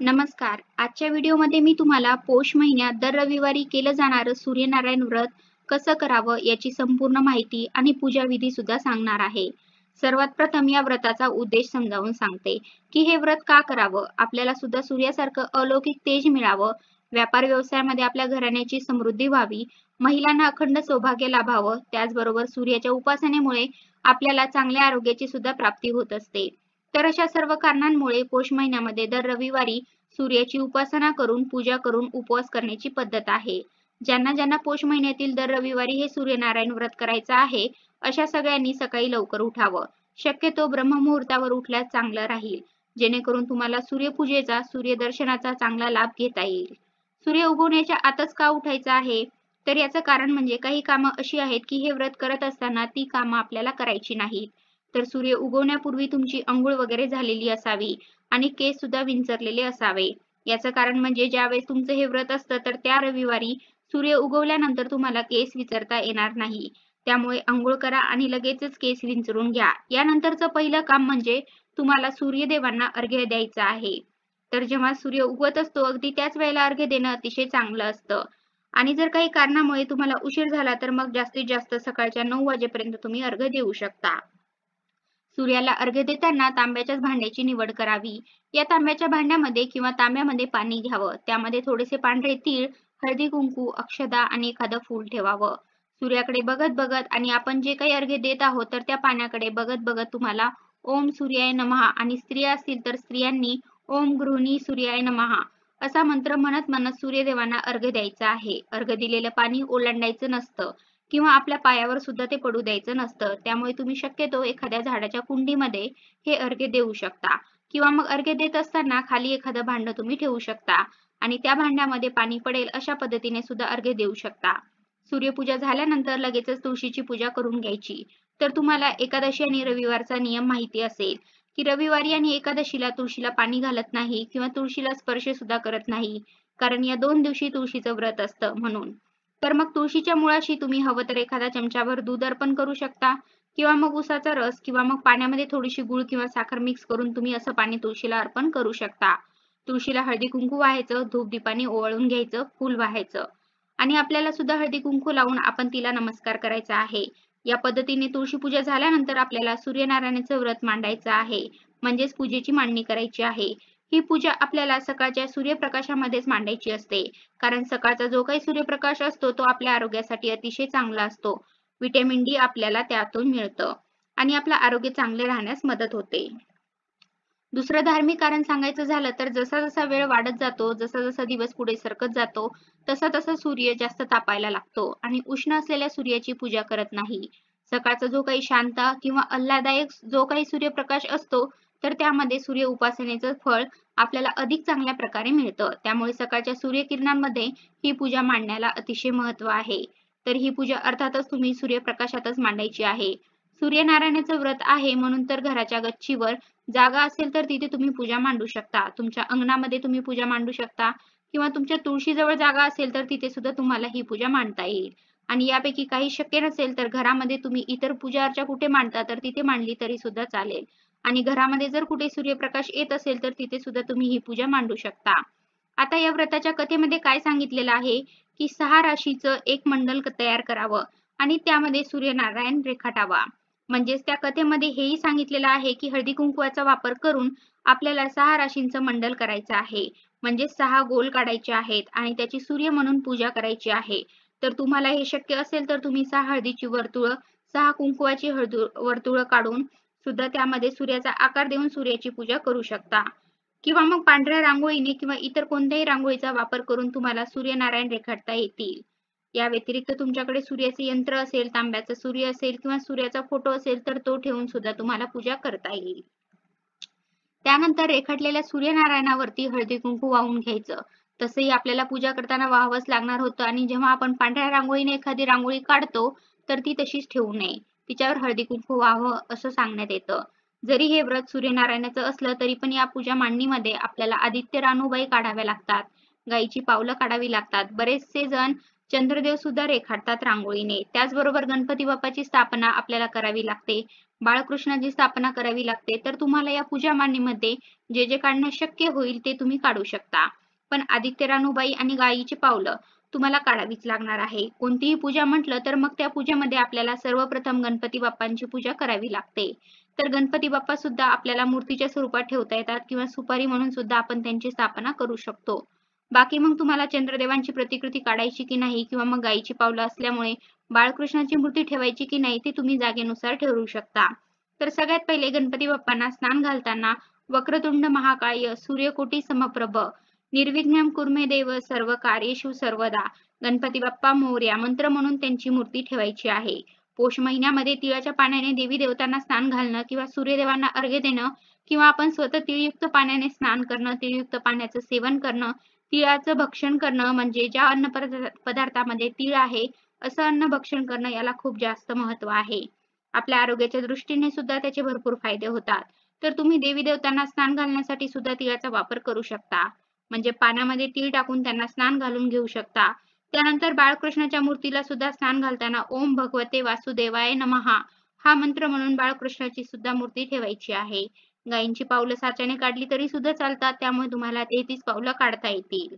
नमस्कार. आजच्या व्हिडिओमध्ये मी तुम्हाला पौष महिन्यात दर रविवारी केलं जाणारं सूर्यनारायण व्रत कसं करावं याची संपूर्ण माहिती आणि पूजा विधी सुद्धा सांगणार आहे. सर्वात प्रथम या व्रताचा उद्देश समजावून सांगते की हे व्रत का करावं. आपल्याला सुद्धा सूर्यासारखं अलौकिक तेज मिळावं, व्यापार व्यवसायामध्ये आपल्या घराण्याची समृद्धी व्हावी, महिलांना अखंड सौभाग्य लाभावं, त्याचबरोबर सूर्याच्या उपासनेमुळे आपल्याला चांगल्या आरोग्याची सुद्धा प्राप्ती होत असते. तर अशा सर्व कारणांमुळे पौष महिन्यामध्ये दर रविवारी सूर्याची उपासना करून पूजा करून उपवास करण्याची पद्धत आहे. ज्यांना ज्यांना पौष महिन्यातील दर रविवारी हे सूर्यनारायण व्रत करायचं आहे, अशा सगळ्यांनी सकाळी लवकर उठावं. शक्यतो ब्रह्ममुहूर्तावर उठल्यास चांगलं राहील, जेणेकरून तुम्हाला सूर्यपूजेचा, सूर्यदर्शनाचा चांगला लाभ घेता येईल. सूर्य उगवण्याच्या आतच का उठायचं आहे? तर याचं कारण म्हणजे काही कामं अशी आहेत की हे व्रत करत असताना ती कामं आपल्याला करायची नाहीत. तर सूर्य उगवण्यापूर्वी तुमची अंघोळ वगैरे झालेली असावी आणि केस सुद्धा विंचरलेले असावे. याचं कारण म्हणजे ज्यावेळेस तुमचं हे व्रत असतं तर त्या रविवारी सूर्य उगवल्यानंतर तुम्हाला केस विंचरता येणार नाही. त्यामुळे अंघोळ करा आणि लगेचच केस विंचरून घ्या. यानंतरचं पहिलं काम म्हणजे तुम्हाला सूर्यदेवांना अर्घ्य द्यायचं आहे. तर जेव्हा सूर्य उगवत असतो अगदी त्याच वेळेला अर्घ्य देणं अतिशय चांगलं असतं. आणि जर काही कारणामुळे तुम्हाला उशीर झाला तर मग जास्तीत जास्त सकाळच्या 9 वाजेपर्यंत तुम्ही अर्घ्य देऊ शकता. सूर्याला अर्घ्य देताना तांब्याच्याच भांड्याची निवड करावी. या तांब्याच्या भांड्यामध्ये किंवा तांब्यामध्ये पाणी घ्यावं. त्यामध्ये थोडेसे पांढरे तीळ, हळदी कुंकू, अक्षदा आणि एखादं फूल ठेवावं. सूर्याकडे बघत बघत आणि आपण जे काही अर्घ्य देत आहोत तर त्या पाण्याकडे बघत बघत तुम्हाला ओम सूर्याय नमः आणि स्त्रिया असतील तर स्त्रियांनी ओम गृहिणी सूर्याय नमः असा मंत्र म्हणत म्हणत सूर्यदेवांना अर्घ्य द्यायचं आहे. अर्घ्य दिलेलं पाणी ओलांडायचं नसतं किंवा आपल्या पायावर सुद्धा ते पडू द्यायचं नसतं. त्यामुळे तुम्ही शक्यतो एखाद्या झाडाच्या कुंडीमध्ये हे अर्घ्य देऊ शकता किंवा मग अर्घ्य देत असताना खाली एखादं भांडं तुम्ही ठेवू शकता आणि त्या भांड्यामध्ये पाणी पडेल अशा पद्धतीने सुद्धा अर्घ्य देऊ शकता. सूर्यपूजा झाल्यानंतर लगेचच तुळशीची पूजा करून घ्यायची. तर तुम्हाला एकादशी आणि रविवारचा नियम माहिती असेल की रविवारी आणि एकादशीला तुळशीला पाणी घालत नाही किंवा तुळशीला स्पर्श सुद्धा करत नाही, कारण या 2 दिवशी तुळशीचं व्रत असतं म्हणून. तर मग तुळशीच्या मुळाशी तुम्ही हवं तर एखादा चमचाभर दूध अर्पण करू शकता किंवा मग उसाचा रस किंवा मग पाण्यामध्ये थोडीशी गूळ किंवा साखर मिक्स करून तुम्ही असं पाणी तुळशीला अर्पण करू शकता. तुळशीला हळदी कुंकू वाहायचं, धूप दीपाने ओवाळून घ्यायचं, फूल वाहायचं आणि आपल्याला सुद्धा हळदी कुंकू लावून आपण तिला नमस्कार करायचा आहे. या पद्धतीने तुळशी पूजा झाल्यानंतर आपल्याला सूर्यनारायणाचं व्रत मांडायचं आहे, म्हणजेच पूजेची मांडणी करायची आहे. ही पूजा आपल्याला सकाळच्या सूर्यप्रकाशामध्येच मांडायची असते, कारण सकाळचा जो काही सूर्यप्रकाश असतो तो आपल्या आरोग्यासाठी अतिशय चांगला असतो. व्हिटॅमिन डी आपल्याला त्यातून मिळतं आणि आपलं आरोग्य चांगले राहण्यास मदत होते. दुसरं धार्मिक कारण सांगायचं झालं तर जसा जसा वेळ वाढत जातो, जसा जसा दिवस पुढे सरकत जातो, तसा तसा सूर्य जास्त तापायला लागतो आणि उष्ण असलेल्या सूर्याची पूजा करत नाही. सकाळचा जो काही शांत किंवा आल्हाददायक जो काही सूर्यप्रकाश असतो, तर त्यामध्ये सूर्य उपासनेचं फळ आपल्याला अधिक चांगल्या प्रकारे मिळतं. त्यामुळे सकाळच्या सूर्यकिरणांमध्ये ही पूजा मांडण्याला अतिशय महत्त्व आहे. तर ही पूजा अर्थातच तुम्ही सूर्यप्रकाशातच मांडायची आहे. सूर्यनारायणाचं व्रत आहे म्हणून तर घराच्या गच्चीवर जागा असेल तर तिथे तुम्ही पूजा मांडू शकता. तुमच्या अंगणामध्ये तुम्ही पूजा मांडू शकता किंवा तुमच्या तुळशीजवळ जागा असेल तर तिथे सुद्धा तुम्हाला ही पूजा मांडता येईल. आणि यापैकी काही शक्य नसेल तर घरामध्ये तुम्ही इतर पूजा अर्चा कुठे मांडता तर तिथे मांडली तरी सुद्धा चालेल. आणि घरामध्ये जर कुठे सूर्यप्रकाश येत असेल तर तिथे सुद्धा तुम्ही ही पूजा मांडू शकता. आता या व्रताच्या कथेमध्ये काय सांगितलेलं आहे की 6 राशीचं एक मंडल तयार करावं आणि त्यामध्ये सूर्यनारायण रेखाटावा. म्हणजेच त्या कथेमध्ये हेही सांगितलेलं आहे की हळदी कुंकवाचा वापर करून आपल्याला 6 राशींचं मंडल करायचं आहे. म्हणजे 6 गोल काढायचे आहेत आणि त्याची सूर्य म्हणून पूजा करायची आहे. तर तुम्हाला हे शक्य असेल तर तुम्ही 6 हळदीची वर्तुळं, 6 कुंकवाची वर्तुळं काढून सुद्धा त्यामध्ये सूर्याचा आकार देऊन सूर्याची पूजा करू शकता. किंवा मग पांढऱ्या रांगोळीने किंवा इतर कोणत्याही रांगोळीचा वापर करून तुम्हाला सूर्यनारायण रेखाटता येतील. या व्यतिरिक्त तुमच्याकडे सूर्याचे यंत्र असेल, तांब्याचा सूर्य असेल किंवा सूर्याचा फोटो असेल तर तो ठेवून सुद्धा तुम्हाला पूजा करता येईल. त्यानंतर रेखाटलेल्या सूर्यनारायणावरती हळदी कुंकू वाहून घ्यायचं. तसंही आपल्याला पूजा करताना वाहावंच लागणार होतं आणि जेव्हा आपण पांढऱ्या रांगोळीने एखादी रांगोळी काढतो तर ती तशीच ठेवू नये. तिच्यावर हळदी कुंकू व्हावं असं सांगण्यात येतं. जरी हे व्रत सूर्यनारायणाचं असलं तरी पण या पूजा मांडणीमध्ये आपल्याला आदित्य रानूबाई काढाव्या लागतात, गायीची पावलं काढावी लागतात. बरेचसे जण चंद्रदेव सुद्धा रेखाटतात रांगोळीने. त्याचबरोबर गणपती बाप्पाची स्थापना आपल्याला करावी लागते. बाळकृष्णाची स्थापना करावी लागते, तर तुम्हाला या पूजा मांडणीमध्ये जे जे काढणं शक्य होईल ते तुम्ही काढू शकता. पण आदित्य रानूबाई आणि गायीची पावलं तुम्हाला काढावीच लागणार आहे. कोणतीही पूजा म्हटलं तर मग त्या पूजेमध्ये आपल्याला सर्वप्रथम गणपती बाप्पांची पूजा करावी लागते. तर गणपती बाप्पा सुद्धा आपल्याला मूर्तीच्या स्वरूपात ठेवता येतात किंवा सुपारी म्हणून सुद्धा आपण त्यांची स्थापना करू शकतो. बाकी मग तुम्हाला चंद्रदेवांची प्रतिकृती काढायची की नाही किंवा मग गायीची पावलं असल्यामुळे बाळकृष्णाची मूर्ती ठेवायची की नाही ते तुम्ही जागेनुसार ठरवू शकता. तर सगळ्यात पहिले गणपती बाप्पांना स्नान घालताना वक्रतुंड महाकाय सूर्यकोटी समप्रभ निर्विघ्नं कुर्मे देव सर्व कार्येषु सर्वदा गणपती बाप्पा मोरया मंत्र म्हणून त्यांची मूर्ती ठेवायची आहे. पौष महिन्यामध्ये तिळाच्या पाण्याने देवी देवतांना स्नान घालणं किंवा सूर्यदेवांना अर्घ्य देणं किंवा आपण स्वतः तिळयुक्त पाण्याने स्नान करणं, तिळयुक्त पाण्याचं सेवन करणं, तिळाचं भक्षण करणं म्हणजे ज्या अन्न पदार्थामध्ये तीळ आहे असं अन्न भक्षण करणं याला खूप जास्त महत्त्व आहे. आपल्या आरोग्याच्या दृष्टीने सुद्धा त्याचे भरपूर फायदे होतात. तर तुम्ही देवी देवतांना स्नान घालण्यासाठी सुद्धा तिळाचा वापर करू शकता. म्हणजे पाण्यामध्ये तीळ टाकून त्यांना स्नान घालून घेऊ शकता. त्यानंतर बाळकृष्णाच्या मूर्तीला सुद्धा स्नान घालताना ओम भगवते वासुदेवाय नमः हा मंत्र म्हणून बाळकृष्णाची सुद्धा मूर्ती ठेवायची आहे. गायींची पावलं साच्याने काढली तरी सुद्धा चालतात, त्यामुळे तुम्हाला 33 पावलं काढता येतील.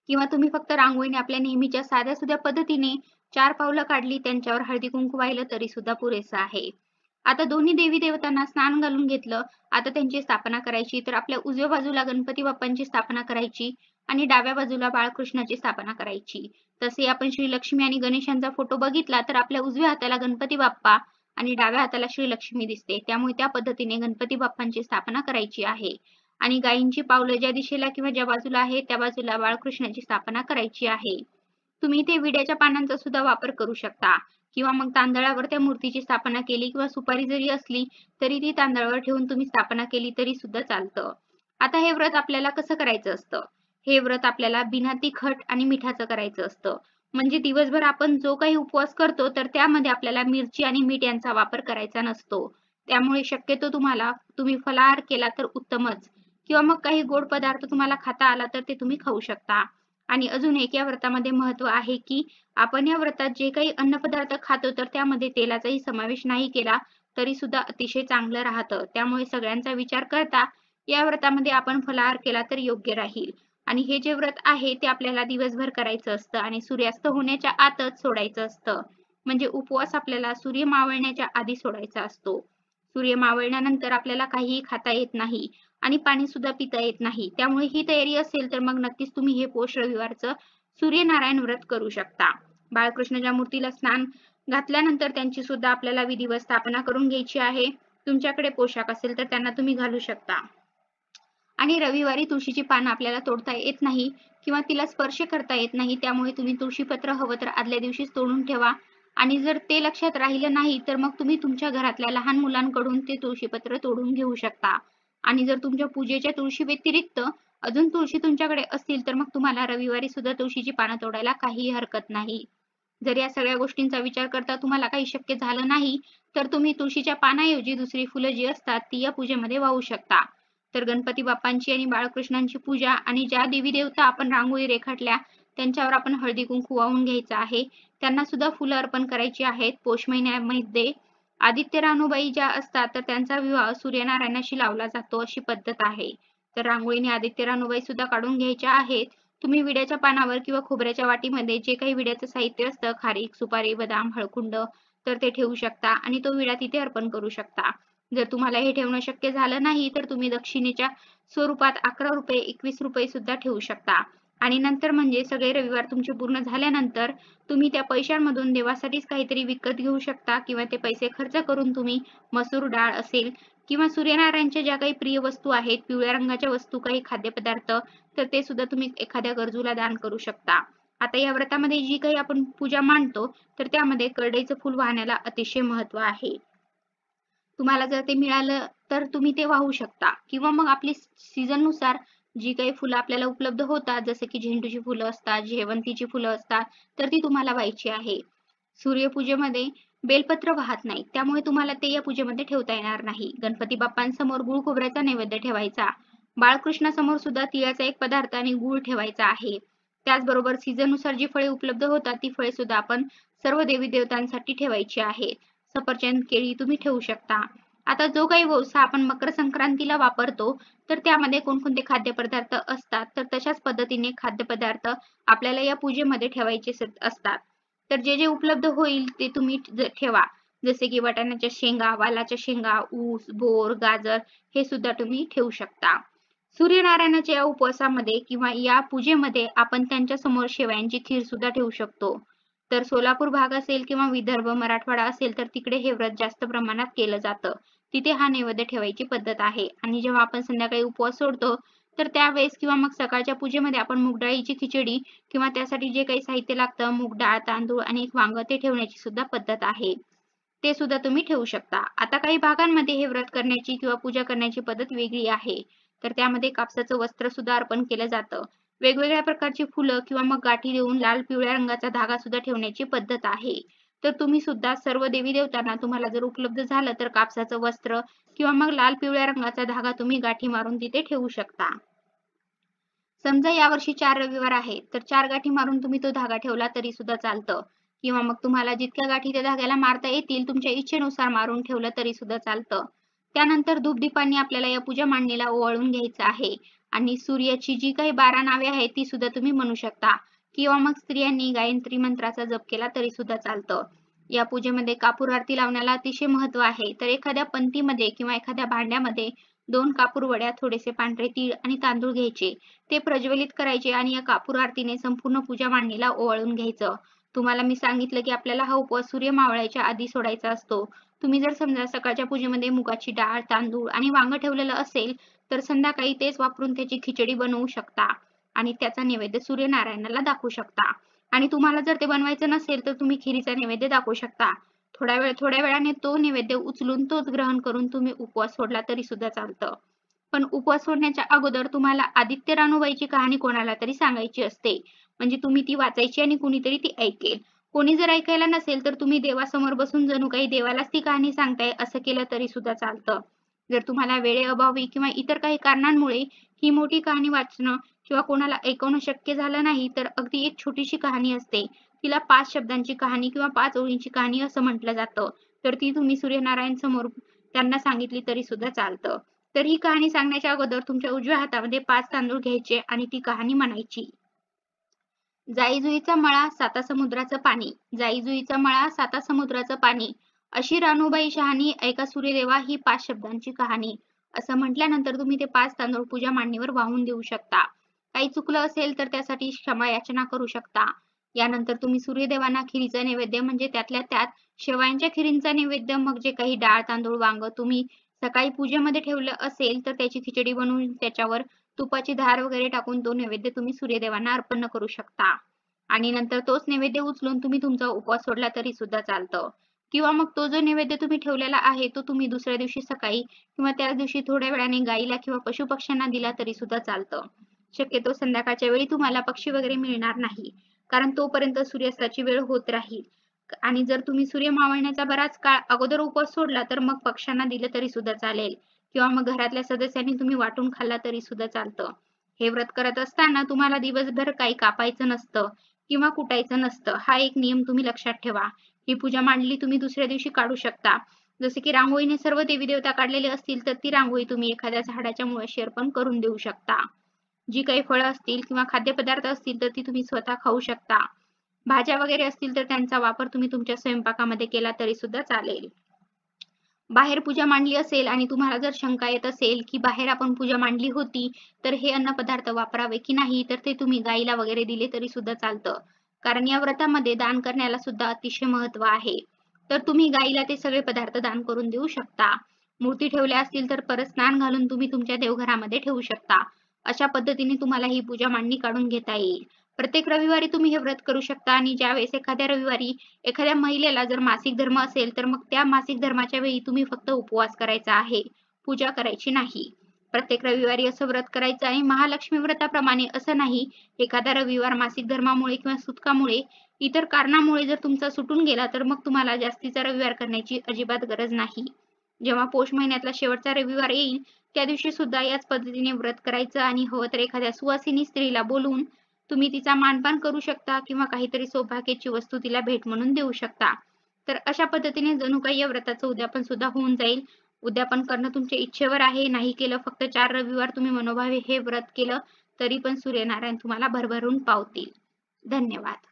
किंवा तुम्ही फक्त रांगोळीने आपल्या नेहमीच्या साध्या सुध्या पद्धतीने 4 पावलं काढली, त्यांच्यावर हळदी कुंकू वाहिलं तरी सुद्धा पुरेसं आहे. आता दोन्ही देवी देवतांना स्नान घालून घेतलं. आता त्यांची स्थापना करायची. तर आपल्या उजव्या बाजूला गणपती बाप्पांची स्थापना करायची आणि डाव्या बाजूला बाळकृष्णाची स्थापना करायची. तसे आपण श्री लक्ष्मी आणि गणेशांचा फोटो बघितला तर आपल्या उजव्या हाताला गणपती बाप्पा आणि डाव्या हाताला श्री लक्ष्मी दिसते. त्यामुळे त्या पद्धतीने गणपती बाप्पांची स्थापना करायची आहे. आणि गायींची पावलं ज्या दिशेला किंवा ज्या बाजूला आहे त्या बाजूला बाळकृष्णाची स्थापना करायची आहे. तुम्ही इथे विड्याच्या पानांचा सुद्धा वापर करू शकता किंवा मग तांदळावर त्या मूर्तीची स्थापना केली किंवा सुपारी जरी असली तरी ती तांदळावर ठेवून तुम्ही स्थापना केली तरी सुद्धा चालतं. आता हे व्रत आपल्याला कसं करायचं असतं? हे व्रत आपल्याला बिना तिखट आणि मिठाचं करायचं असतं. म्हणजे दिवसभर आपण जो काही उपवास करतो तर त्यामध्ये आपल्याला मिरची आणि मीठ यांचा वापर करायचा नसतो. त्यामुळे शक्यतो तुम्ही फलाहार केला तर उत्तमच किंवा मग काही गोड पदार्थ तुम्हाला खाता आला तर ते तुम्ही खाऊ शकता. आणि अजून एक या व्रतामध्ये महत्त्व आहे की आपण या व्रतात जे काही अन्नपदार्थ खातो तर त्यामध्ये तेलाचाही समावेश नाही केला तरी सुद्धा अतिशय चांगलं राहतं. त्यामुळे सगळ्यांचा विचार करता या व्रतामध्ये आपण फलाहार केला तर योग्य राहील. आणि हे जे व्रत आहे ते आपल्याला दिवसभर करायचं असतं आणि सूर्यास्त होण्याच्या आतच सोडायचं असतं. म्हणजे उपवास आपल्याला सूर्य मावळण्याच्या आधी सोडायचा असतो. सूर्य मावळल्यानंतर आपल्याला काहीही खाता येत नाही आणि पाणी सुद्धा पिता येत नाही. त्यामुळे ही तयारी असेल तर मग नक्कीच तुम्ही हे पौष रविवारचं सूर्यनारायण व्रत करू शकता. बाळकृष्णाच्या मूर्तीला स्नान घातल्यानंतर त्यांची सुद्धा आपल्याला विधिवत स्थापना करून घ्यायची आहे. तुमच्याकडे पोशाख असेल तर त्यांना तुम्ही घालू शकता. आणि रविवारी तुळशीची पानं आपल्याला तोडता येत नाही किंवा तिला स्पर्श करता येत नाही. त्यामुळे तुम्ही तुळशीपत्र हवं तर आदल्या दिवशीच तोडून ठेवा. आणि जर ते लक्षात राहिलं नाही तर मग तुम्ही तुमच्या घरातल्या लहान मुलांकडून ते तुळशीपत्र तोडून घेऊ शकता. आणि जर तुमच्या पूजेच्या तुळशी व्यतिरिक्त अजून तुळशी तुमच्याकडे असतील तर मग तुम्हाला रविवारी सुद्धा तुळशीची पानं तोडायला काहीही हरकत नाही. जर या सगळ्या गोष्टींचा विचार करता तुम्हाला काही शक्य झालं नाही तर तुम्ही तुळशीच्या पानाऐवजी दुसरी फुलं जी असतात ती या पूजेमध्ये वाहू शकता. तर गणपती बाप्पांची आणि बाळकृष्णांची पूजा आणि ज्या देवी देवता आपण रांगोळी रेखाटल्या त्यांच्यावर आपण हळदी कुंकू वाहून घ्यायचं आहे. त्यांना सुद्धा फुलं अर्पण करायची आहेत. पौष महिन्यामध्ये आदित्य रानूबाई ज्या असतात तर त्यांचा विवाह सूर्यनारायणाशी लावला जातो अशी पद्धत आहे. तर रांगोळीने आदित्य रानूबाई सुद्धा काढून घ्यायच्या आहेत. तुम्ही विड्याच्या पानावर किंवा खोबऱ्याच्या वाटीमध्ये जे काही विड्याचं साहित्य असतं खारीक, सुपारी, बदाम, हळकुंड तर ते ठेवू शकता आणि तो विडा तिथे अर्पण करू शकता. जर तुम्हाला हे ठेवणं शक्य झालं नाही तर तुम्ही दक्षिणेच्या स्वरूपात 11 रुपये, 21 रुपये सुद्धा ठेवू शकता. आणि नंतर म्हणजे सगळे रविवार तुमचे पूर्ण झाल्यानंतर तुम्ही त्या पैशांमधून देवासाठीच काहीतरी विकत घेऊ शकता किंवा ते पैसे खर्च करून तुम्ही मसूर डाळ असेल किंवा सूर्यनारायणच्या ज्या काही प्रिय वस्तू आहेत, पिवळ्या रंगाच्या वस्तू, काही खाद्यपदार्थ तर ते सुद्धा तुम्ही एखाद्या गरजूला दान करू शकता. आता या व्रतामध्ये जी काही आपण पूजा मांडतो तर त्यामध्ये करडईचं फूल वाहण्याला अतिशय महत्त्व आहे. तुम्हाला जर ते मिळालं तर तुम्ही ते वाहू शकता किंवा मग आपली सीझन नुसार जी काही फुलं आपल्याला उपलब्ध होतात जसे की झेंडूची फुलं असतात, शेवंतीची फुलं असतात तर ती तुम्हाला व्हायची आहे. सूर्यपूजेमध्ये बेलपत्र वाहत नाही त्यामुळे तुम्हाला ते या पूजेमध्ये ठेवता येणार नाही. गणपती बाप्पांसमोर गुळ खोबऱ्याचा नैवेद्य ठेवायचा. बाळकृष्णासमोर सुद्धा तिळाचा एक पदार्थ आणि गुळ ठेवायचा आहे. त्याचबरोबर सीझन नुसार जी फळे उपलब्ध होतात ती फळे सुद्धा आपण सर्व देवी देवतांसाठी ठेवायची आहेत. सफरचंद, केळी तुम्ही ठेवू शकता. आता जो काही वोसा आपण मकर संक्रांतीला वापरतो तर त्यामध्ये कोणकोणते खाद्यपदार्थ असतात, तर तशाच पद्धतीने खाद्यपदार्थ आपल्याला या पूजेमध्ये ठेवायचे असतात. तर जे जे उपलब्ध होईल ते तुम्ही ठेवा. जसे की वाटाण्याच्या शेंगा, वालाच्या शेंगा, ऊस, बोर, गाजर हे सुद्धा तुम्ही ठेवू शकता. सूर्यनारायणाच्या या उपवासामध्ये किंवा या पूजेमध्ये आपण त्यांच्या समोर शेवयांची खीर सुद्धा ठेवू शकतो. तर सोलापूर भाग असेल किंवा विदर्भ, मराठवाडा असेल तर तिकडे हे व्रत जास्त प्रमाणात केलं जातं. तिथे हा नैवेद्य ठेवायची पद्धत आहे. आणि जेव्हा आपण संध्याकाळी उपवास सोडतो तर त्यावेळेस किंवा मग सकाळच्या पूजेमध्ये आपण मूग डाळीची खिचडी किंवा त्यासाठी जे काही साहित्य लागतं मूग डाळ, तांदूळ आणि एक वांग ते ठेवण्याची सुद्धा पद्धत आहे. ते सुद्धा तुम्ही ठेवू शकता. आता काही भागांमध्ये हे व्रत करण्याची किंवा पूजा करण्याची पद्धत वेगळी आहे. तर त्यामध्ये कापसाचं वस्त्र सुद्धा अर्पण केलं जातं. वेगवेगळ्या प्रकारची फुलं किंवा मग गाठी देऊन लाल पिवळ्या रंगाचा धागा सुद्धा ठेवण्याची पद्धत आहे. तर तुम्ही सुद्धा सर्व देवी देवतांना तुम्हाला जर उपलब्ध झालं तर कापसाचं वस्त्र किंवा मग लाल पिवळ्या रंगाचा धागा तुम्ही गाठी मारून तिथे ठेवू शकता. समजा यावर्षी 4 रविवार आहे तर 4 गाठी मारून तुम्ही तो धागा ठेवला तरी सुद्धा चालतं. किंवा मग तुम्हाला जितक्या गाठी त्या धाग्याला मारता येतील तुमच्या इच्छेनुसार मारून ठेवलं तरी सुद्धा चालतं. त्यानंतर धूपदीपांनी आपल्याला या पूजा मांडणीला ओवाळून घ्यायचं आहे. आणि सूर्याची जी काही 12 नावे आहेत ती सुद्धा तुम्ही म्हणू शकता. किंवा मग स्त्रियांनी गायत्री मंत्राचा जप केला तरी सुद्धा चालतं. या पूजेमध्ये कापूर आरती लावण्याला अतिशय महत्त्व आहे. तर एखाद्या पंतीमध्ये किंवा एखाद्या भांड्यामध्ये 2 कापूर वड्या, थोडेसे पांढरे तीळ आणि तांदूळ घ्यायचे. ते प्रज्वलित करायचे आणि या कापूर आरतीने संपूर्ण पूजा मांडणीला ओवाळून घ्यायचं. तुम्हाला मी सांगितलं की आपल्याला हा उपवास सूर्य मावळायच्या आधी सोडायचा असतो. तुम्ही जर समजा सकाळच्या पूजेमध्ये मुगाची डाळ, तांदूळ आणि वांग ठेवलेलं असेल तर संध्याकाळी तेच वापरून त्याची खिचडी बनवू शकता आणि त्याचा नैवेद्य सूर्यनारायणाला दाखवू शकता. आणि तुम्हाला जर ते बनवायचं नसेल तर तुम्ही खिरीचा नैवेद्य दाखवू शकता. थोड्या वेळाने तो नैवेद्य उचलून तोच ग्रहण करून तुम्ही उपवास सोडला तरी सुद्धा चालतं. पण उपवास सोडण्याच्या अगोदर तुम्हाला आदित्य रानूबाईची कहाणी कोणाला तरी सांगायची असते. म्हणजे तुम्ही ती वाचायची आणि कुणीतरी ती ऐकेल. कोणी जर ऐकायला नसेल तर तुम्ही देवासमोर बसून जणू काही देवालाच ती कहाणी सांगताय असं केलं तरी सुद्धा चालतं. जर तुम्हाला वेळेअभावी किंवा इतर काही कारणांमुळे ही मोठी कहाणी वाचणं किंवा कोणाला ऐकवणं शक्य झालं नाही तर अगदी एक छोटीशी कहाणी असते. तिला 5 शब्दांची कहाणी किंवा 5 ओळींची कहाणी असं म्हटलं जातं. तर ती तुम्ही सूर्यनारायण समोर त्यांना सांगितली तरी सुद्धा चालतं. तर ही कहाणी सांगण्याच्या अगोदर तुमच्या उजव्या हातामध्ये 5 तांदूळ घ्यायचे आणि ती कहाणी म्हणायची. जाई-जुईचा मळा, साता समुद्राचं पाणी. जाई-जुईचा मळा, साता समुद्राचं पाणी. अशी रानूबाई शहाणी, ऐका सूर्यदेवा ही 5 शब्दांची कहाणी. असं म्हटल्यानंतर तुम्ही ते 5 तांदूळ पूजा मांडणीवर वाहून देऊ शकता. काही चुकलं असेल तर त्यासाठी क्षमा याचना करू शकता. यानंतर तुम्ही सूर्यदेवांना खिरीचा नैवेद्य म्हणजे त्यातल्या त्यात शेवयांच्या खिरींचा नैवेद्य, मग जे काही डाळ, तांदूळ, वांग तुम्ही सकाळी पूजेमध्ये ठेवलं असेल तर त्याची खिचडी बनवून त्याच्यावर तुपाची धार वगैरे टाकून तो नैवेद्य तुम्ही सूर्यदेवांना अर्पण करू शकता. आणि नंतर तोच नैवेद्य उचलून तुम्ही तुमचा उपवास सोडला तरी सुद्धा चालतं. किंवा मग तो जो नैवेद्य तुम्ही ठेवलेला आहे तो तुम्ही दुसऱ्या दिवशी सकाळी किंवा त्याच दिवशी थोड्या वेळाने गाईला किंवा पशुपक्ष्यांना दिला तरी सुद्धा चालतं. शक्यतो संध्याकाळच्या वेळी तुम्हाला पक्षी वगैरे मिळणार नाही. कारण तोपर्यंत सूर्यास्ताची वेळ होत राहील. आणि जर तुम्ही सूर्य मावळण्याचा बराच काळ अगोदर उपवास सोडला तर मग पक्ष्यांना दिलं तरी सुद्धा चालेल. किंवा मग घरातल्या सदस्यांनी तुम्ही वाटून खाल्ला तरी सुद्धा चालतं. हे व्रत करत असताना तुम्हाला दिवसभर काही कापायचं नसतं किंवा कुटायचं नसतं. हा एक नियम तुम्ही लक्षात ठेवा. ही पूजा मांडली तुम्ही दुसऱ्या दिवशी काढू शकता. जसे की रांगोळीने सर्व देवी देवता काढलेले असतील तर ती रांगोळी तुम्ही एखाद्या झाडाच्या मुळाशी अर्पण करून देऊ शकता. जी काही फळं असतील किंवा खाद्यपदार्थ असतील तर ती तुम्ही स्वतः खाऊ शकता. भाज्या वगैरे असतील तर त्यांचा वापर तुम्ही तुमच्या स्वयंपाकामध्ये केला तरी सुद्धा चालेल. बाहेर पूजा मांडली असेल आणि तुम्हाला जर शंका येत असेल की बाहेर आपण पूजा मांडली होती तर हे अन्नपदार्थ वापरावे की नाही तर ते तुम्ही गाईला वगैरे दिले तरी सुद्धा चालतं. कारण या व्रतामध्ये दान करण्याला सुद्धा अतिशय महत्त्व आहे. तर तुम्ही गाईला ते सगळे पदार्थ दान करून देऊ शकता. मूर्ती ठेवल्या असतील तर परत स्नान घालून तुम्ही तुमच्या देवघरामध्ये ठेवू शकता. अशा पद्धतीने तुम्हाला ही पूजा मांडणी काढून घेता येईल. प्रत्येक रविवारी तुम्ही हे व्रत करू शकता आणि ज्यावेळेस एखाद्या रविवारी एखाद्या महिलेला जर मासिक धर्म असेल तर मग त्या मासिक धर्माच्या वेळी तुम्ही फक्त उपवास करायचा आहे. पूजा करायची नाही. प्रत्येक रविवारी असं व्रत करायचं आहे. महालक्ष्मी व्रताप्रमाणे असं नाही एखादा रविवार मासिक धर्मामुळे किंवा सुतकामुळे इतर कारणामुळे जर तुमचा सुटून गेला तर मग तुम्हाला जास्तीचा रविवार करण्याची अजिबात गरज नाही. जेव्हा पौष महिन्यातला शेवटचा रविवार येईल त्या दिवशी सुद्धा याच पद्धतीने व्रत करायचं आणि हवं तर एखाद्या सुवासिनी स्त्रीला बोलवून तुम्ही तिचा मानपान करू शकता किंवा काहीतरी सौभाग्याची वस्तू तिला भेट म्हणून देऊ शकता. तर अशा पद्धतीने जणू काही या व्रताचं उद्यापन सुद्धा होऊन जाईल. उद्यापन करणं तुमच्या इच्छेवर आहे. नाही केलं फक्त 4 रविवार तुम्ही मनोभावे हे व्रत केलं तरी पण सूर्यनारायण तुम्हाला भरभरून पावतील. धन्यवाद.